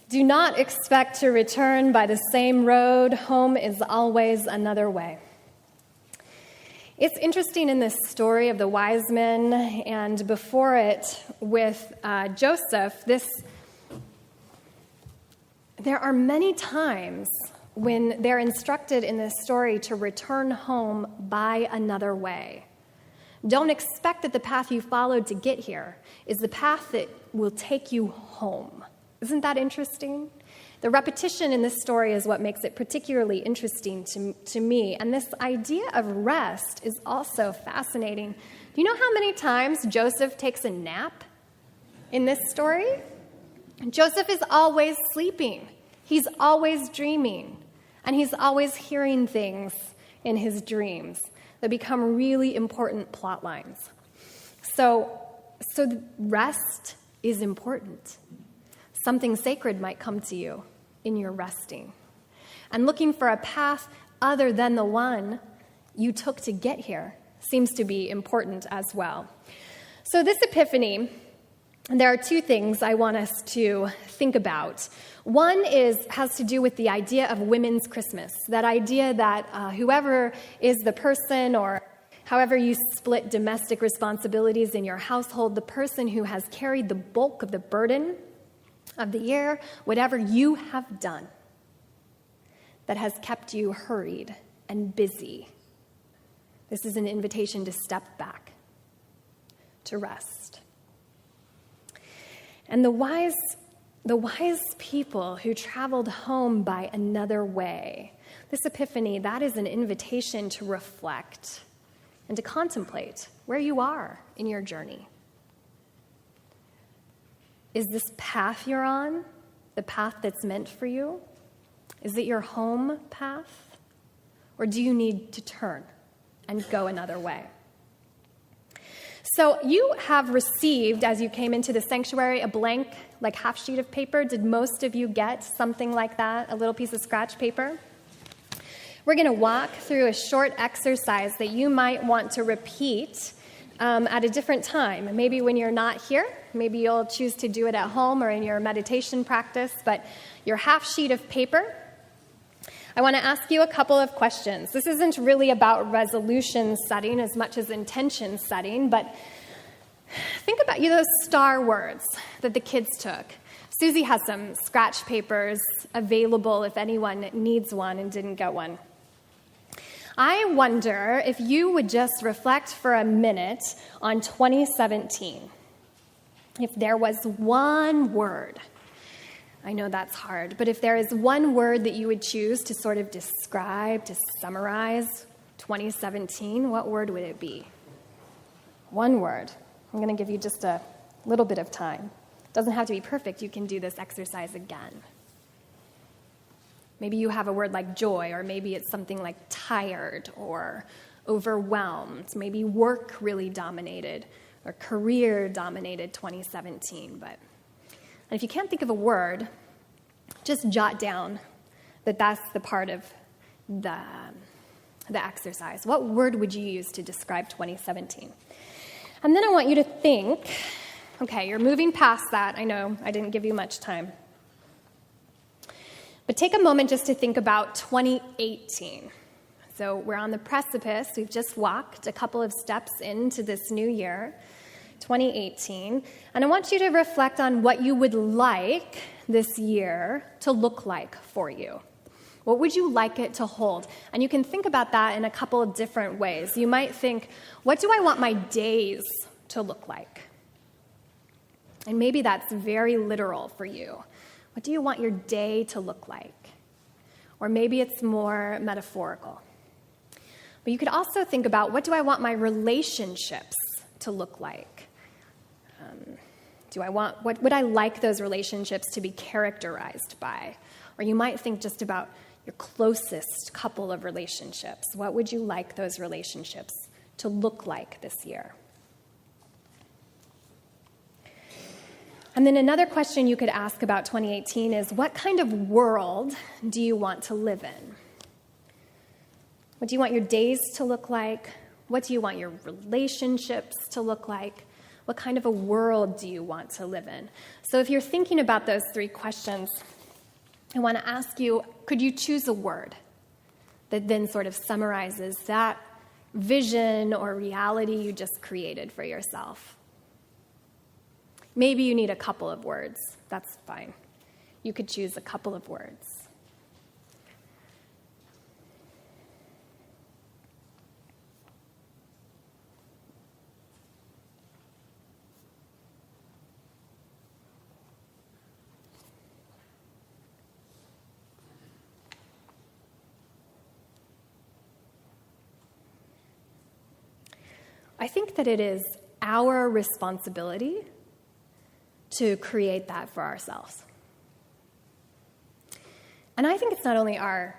Do not expect to return by the same road. Home is always another way. It's interesting in this story of the wise men and before it with Joseph, there are many times when they're instructed in this story to return home by another way. Don't expect that the path you followed to get here is the path that will take you home. Isn't that interesting? The repetition in this story is what makes it particularly interesting to me. And this idea of rest is also fascinating. Do you know how many times Joseph takes a nap in this story? Joseph is always sleeping. He's always dreaming. And he's always hearing things in his dreams that become really important plot lines. So rest is important. Something sacred might come to you in your resting. And looking for a path other than the one you took to get here seems to be important as well. So this Epiphany, there are two things I want us to think about. One has to do with the idea of Women's Christmas, that idea that whoever is the person or however you split domestic responsibilities in your household, the person who has carried the bulk of the burden of the year, whatever you have done that has kept you hurried and busy. This is an invitation to step back, to rest. And the wise people who traveled home by another way, this Epiphany, that is an invitation to reflect and to contemplate where you are in your journey. Is this path you're on the path that's meant for you? Is it your home path? Or do you need to turn and go another way? So you have received, as you came into the sanctuary, a blank, half sheet of paper. Did most of you get something like that, a little piece of scratch paper? We're going to walk through a short exercise that you might want to repeat at a different time. Maybe when you're not here, maybe you'll choose to do it at home or in your meditation practice, but your half sheet of paper, I want to ask you a couple of questions. This isn't really about resolution setting as much as intention setting, but think about those star words that the kids took. Susie has some scratch papers available if anyone needs one and didn't get one. I wonder if you would just reflect for a minute on 2017. If there was one word, I know that's hard, but if there is one word that you would choose to sort of describe, to summarize 2017, what word would it be? One word. I'm going to give you just a little bit of time. It doesn't have to be perfect. You can do this exercise again. Maybe you have a word like joy, or maybe it's something like tired or overwhelmed. Maybe work really dominated or career dominated 2017. And if you can't think of a word, just jot down that that's the part of the exercise. What word would you use to describe 2017? And then I want you to think, okay, you're moving past that. I know I didn't give you much time. But take a moment just to think about 2018. So we're on the precipice. We've just walked a couple of steps into this new year, 2018. And I want you to reflect on what you would like this year to look like for you. What would you like it to hold? And you can think about that in a couple of different ways. You might think, what do I want my days to look like? And maybe that's very literal for you. What do you want your day to look like? Or maybe it's more metaphorical. But you could also think about, what do I want my relationships to look like? What would I like those relationships to be characterized by? Or you might think just about your closest couple of relationships. What would you like those relationships to look like this year? And then another question you could ask about 2018 is, what kind of world do you want to live in? What do you want your days to look like? What do you want your relationships to look like? What kind of a world do you want to live in? So if you're thinking about those three questions, I want to ask you, could you choose a word that then sort of summarizes that vision or reality you just created for yourself? Maybe you need a couple of words. That's fine. You could choose a couple of words. I think that it is our responsibility to create that for ourselves. And I think it's not only our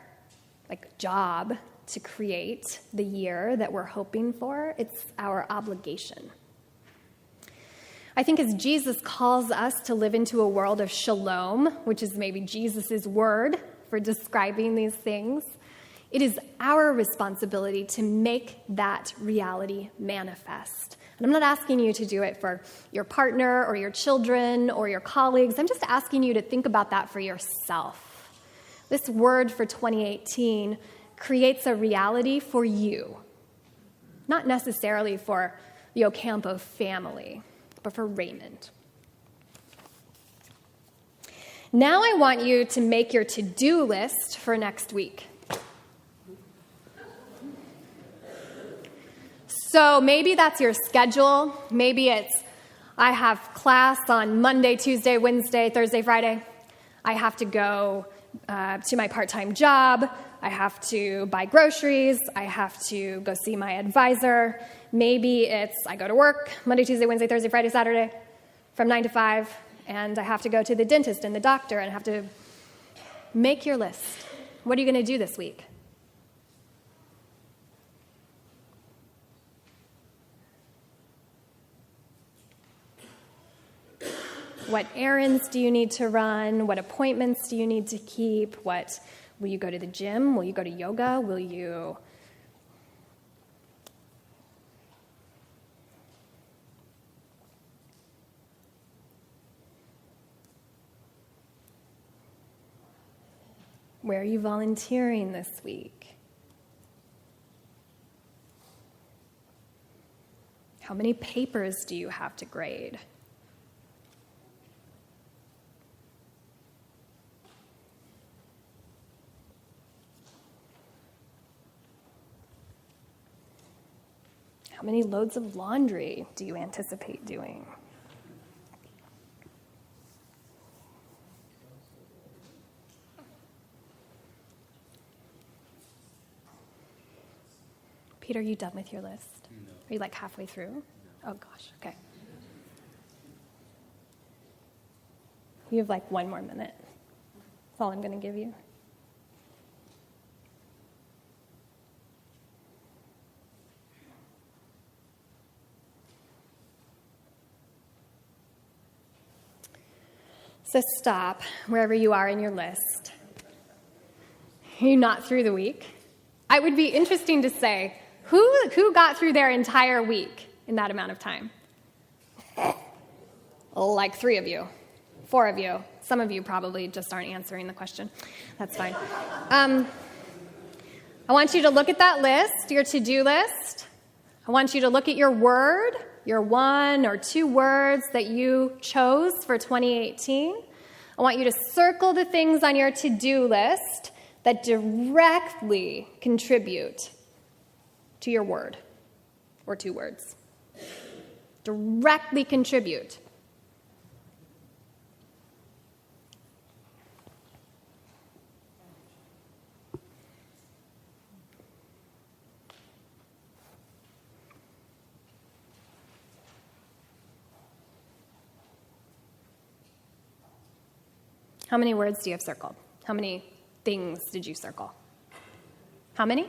job to create the year that we're hoping for, it's our obligation. I think as Jesus calls us to live into a world of shalom, which is maybe Jesus' word for describing these things, it is our responsibility to make that reality manifest. And I'm not asking you to do it for your partner or your children or your colleagues. I'm just asking you to think about that for yourself. This word for 2018 creates a reality for you, not necessarily for the Ocampo family, but for Raymond. Now I want you to make your to-do list for next week. So maybe that's your schedule. Maybe it's, I have class on Monday, Tuesday, Wednesday, Thursday, Friday. I have to go to my part-time job. I have to buy groceries. I have to go see my advisor. Maybe it's, I go to work Monday, Tuesday, Wednesday, Thursday, Friday, Saturday from 9 to 5, and I have to go to the dentist and the doctor, and I have to make your list. What are you going to do this week? What errands do you need to run? What appointments do you need to keep? Will you go to the gym? Will you go to yoga? Where are you volunteering this week? How many papers do you have to grade? How many loads of laundry do you anticipate doing? Peter, are you done with your list? No. Are you halfway through? No. Oh, gosh, okay. You have 1 more minute. That's all I'm going to give you. So stop wherever you are in your list. You're not through the week. It would be interesting to say, who got through their entire week in that amount of time? 3 of you, 4 of you. Some of you probably just aren't answering the question. That's fine. I want you to look at that list, your to-do list. I want you to look at your word, your 1 or 2 words that you chose for 2018. I want you to circle the things on your to-do list that directly contribute to your word or 2 words. Directly contribute. How many words do you have circled? How many things did you circle? How many?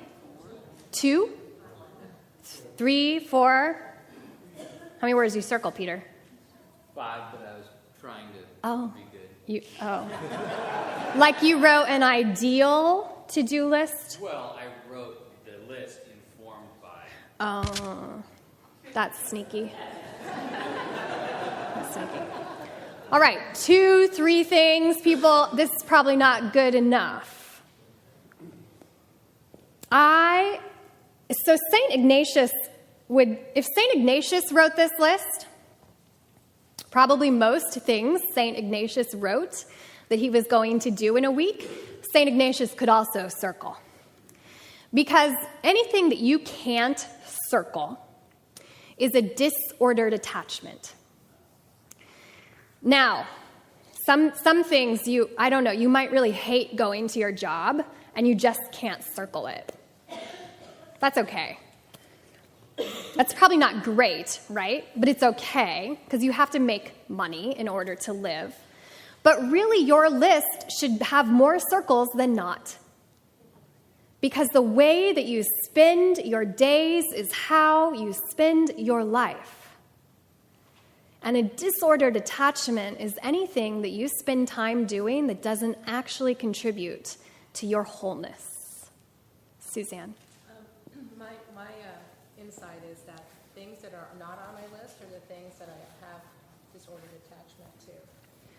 2? 3, 4? How many words do you circle, Peter? 5, but I was trying to be good. You wrote an ideal to-do list? Well, I wrote the list informed by. Oh, that's sneaky. That's sneaky. All right, 2, 3 things, people. This is probably not good enough. So St. Ignatius if St. Ignatius wrote this list, probably most things St. Ignatius wrote that he was going to do in a week, St. Ignatius could also circle. Because anything that you can't circle is a disordered attachment. Now, some things you might really hate going to your job and you just can't circle it. That's okay. That's probably not great, right? But it's okay because you have to make money in order to live. But really, your list should have more circles than not. Because the way that you spend your days is how you spend your life. And a disordered attachment is anything that you spend time doing that doesn't actually contribute to your wholeness. Suzanne? My insight is that things that are not on my list are the things that I have disordered attachment to,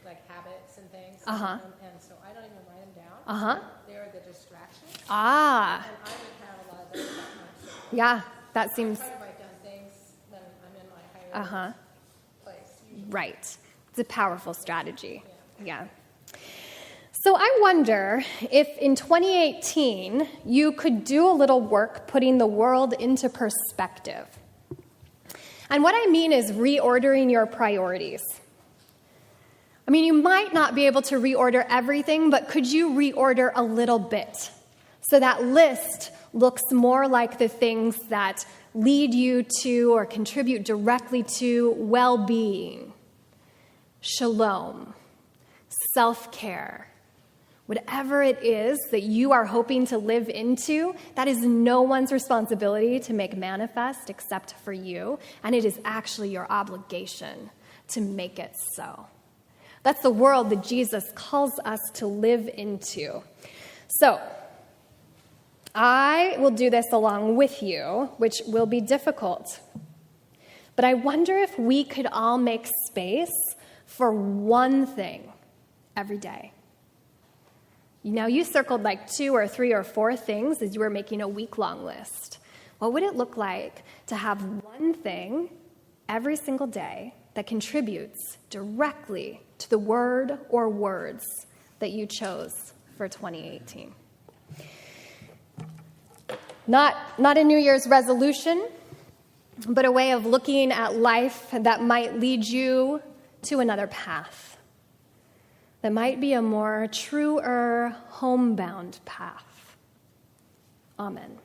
like habits and things. And so I don't even write them down. They're the distractions. And I would have a lot of those about myself. Yeah, that seems... I try to write down things when I'm in my higher place. Usually. Right. It's a powerful strategy. Yeah. So I wonder if in 2018 you could do a little work putting the world into perspective. And what I mean is reordering your priorities. I mean, you might not be able to reorder everything, but could you reorder a little bit so that list looks more like the things that lead you to or contribute directly to well-being, shalom, self-care, whatever it is that you are hoping to live into, that is no one's responsibility to make manifest except for you, and it is actually your obligation to make it so. That's the world that Jesus calls us to live into. So, I will do this along with you, which will be difficult. But I wonder if we could all make space for one thing every day. Now, you circled like 2 or 3 or 4 things as you were making a week-long list. What would it look like to have one thing every single day that contributes directly to the word or words that you chose for 2018? Not a New Year's resolution, but a way of looking at life that might lead you to another path. That might be a more truer, homebound path. Amen.